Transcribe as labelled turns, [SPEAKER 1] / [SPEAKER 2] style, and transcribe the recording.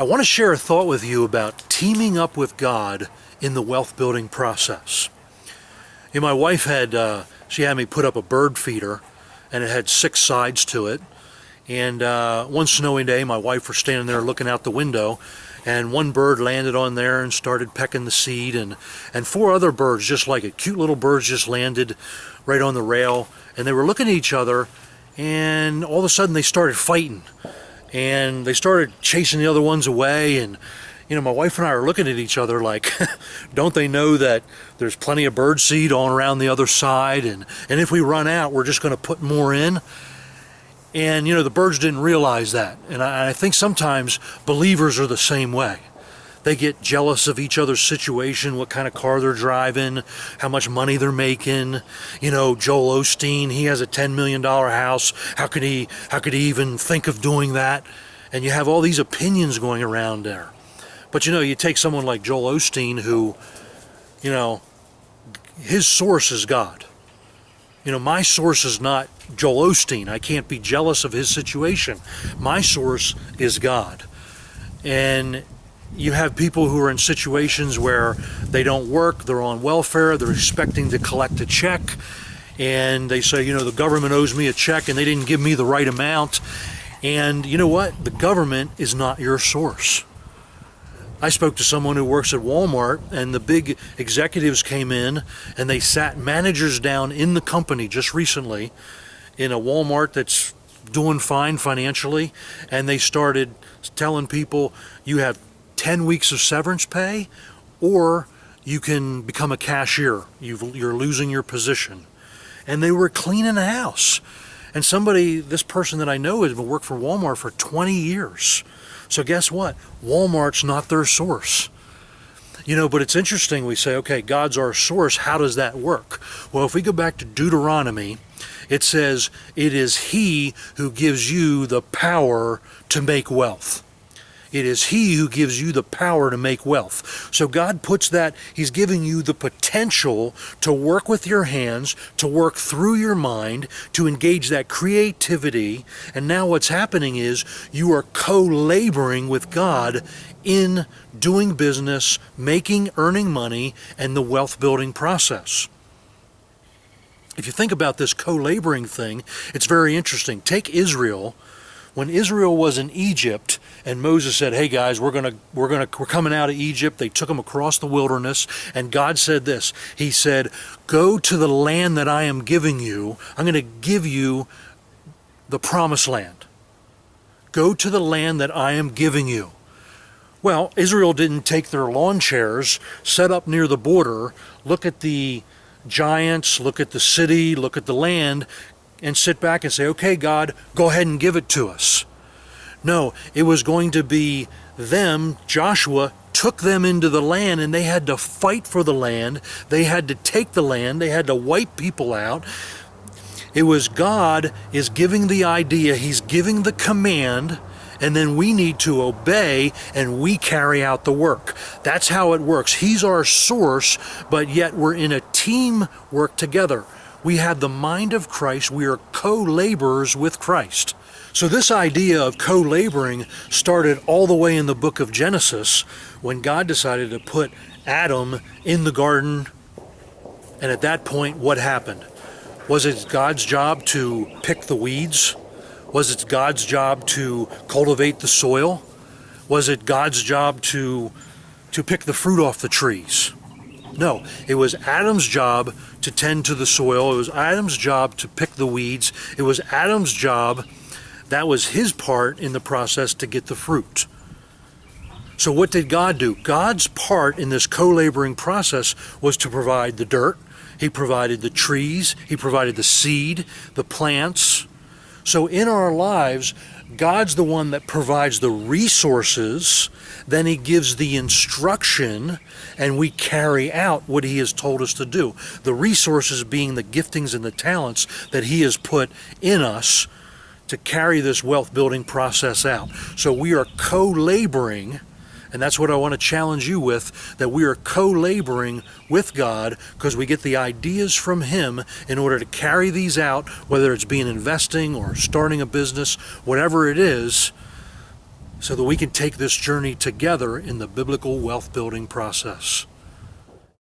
[SPEAKER 1] I want to share a thought with you about teaming up with God in the wealth building process. My wife she had me put up a bird feeder, and it had 6 sides to it. And one snowy day, my wife was standing there looking out the window, and one bird landed on there and started pecking the seed, and 4 other birds, just like it, cute little birds, just landed right on the rail, and they were looking at each other, and all of a sudden they started fighting, and they started chasing the other ones away. And my wife and I are looking at each other like, don't they know that there's plenty of bird seed all around the other side, and if we run out, we're just going to put more in? And the birds didn't realize that. And I think sometimes believers are the same way. They get jealous of each other's situation, what kind of car they're driving, how much money they're making. Joel Osteen, he has a $10 million house. How could he even think of doing that? And you have all these opinions going around there. But you take someone like Joel Osteen, who, his source is God. My source is not Joel Osteen. I can't be jealous of his situation. My source is God. And you have people who are in situations where they don't work, they're on welfare, they're expecting to collect a check, and they say, the government owes me a check and they didn't give me the right amount. And you know what? The government is not your source. I spoke to someone who works at Walmart, and the big executives came in and they sat managers down in the company just recently in a Walmart that's doing fine financially, and they started telling people, you have 10 weeks of severance pay, or you can become a cashier. You're losing your position. And they were cleaning the house. And this person that I know has been working for Walmart for 20 years. So guess what? Walmart's not their source. But it's interesting. We say, okay, God's our source. How does that work? Well, if we go back to Deuteronomy, it says, it is He who gives you the power to make wealth. It is He who gives you the power to make wealth. So God puts that, He's giving you the potential to work with your hands, to work through your mind, to engage that creativity. And now what's happening is you are co-laboring with God in doing business, earning money, and the wealth building process. If you think about this co-laboring thing, it's very interesting. Take Israel. When Israel was in Egypt, and Moses said, hey guys, we're coming out of Egypt. They took them across the wilderness, and God said this. He said, go to the land that I am giving you. I'm going to give you the promised land. Go to the land that I am giving you. Well, Israel didn't take their lawn chairs, set up near the border, look at the giants, look at the city, look at the land, and sit back and say, okay, God, go ahead and give it to us. No, it was going to be them. Joshua took them into the land, and they had to fight for the land. They had to take the land. They had to wipe people out. It was God is giving the idea. He's giving the command, and then we need to obey, and we carry out the work. That's how it works. He's our source, but yet we're in a team work together. We have the mind of Christ. We are co-laborers with Christ. So this idea of co-laboring started all the way in the book of Genesis when God decided to put Adam in the garden. And at that point, what happened? Was it God's job to pick the weeds? Was it God's job to cultivate the soil? Was it God's job to pick the fruit off the trees? No, it was Adam's job to tend to the soil. It was Adam's job to pick the weeds. It was Adam's job. That was his part in the process to get the fruit. So what did God do? God's part in this co-laboring process was to provide the dirt. He provided the trees. He provided the seed, the plants. So in our lives, God's the one that provides the resources, then He gives the instruction, and we carry out what He has told us to do. The resources being the giftings and the talents that He has put in us to carry this wealth building process out. So we are co-laboring, and that's what I want to challenge you with, that we are co-laboring with God because we get the ideas from Him in order to carry these out, whether it's being investing or starting a business, whatever it is. so that we can take this journey together in the biblical wealth building process.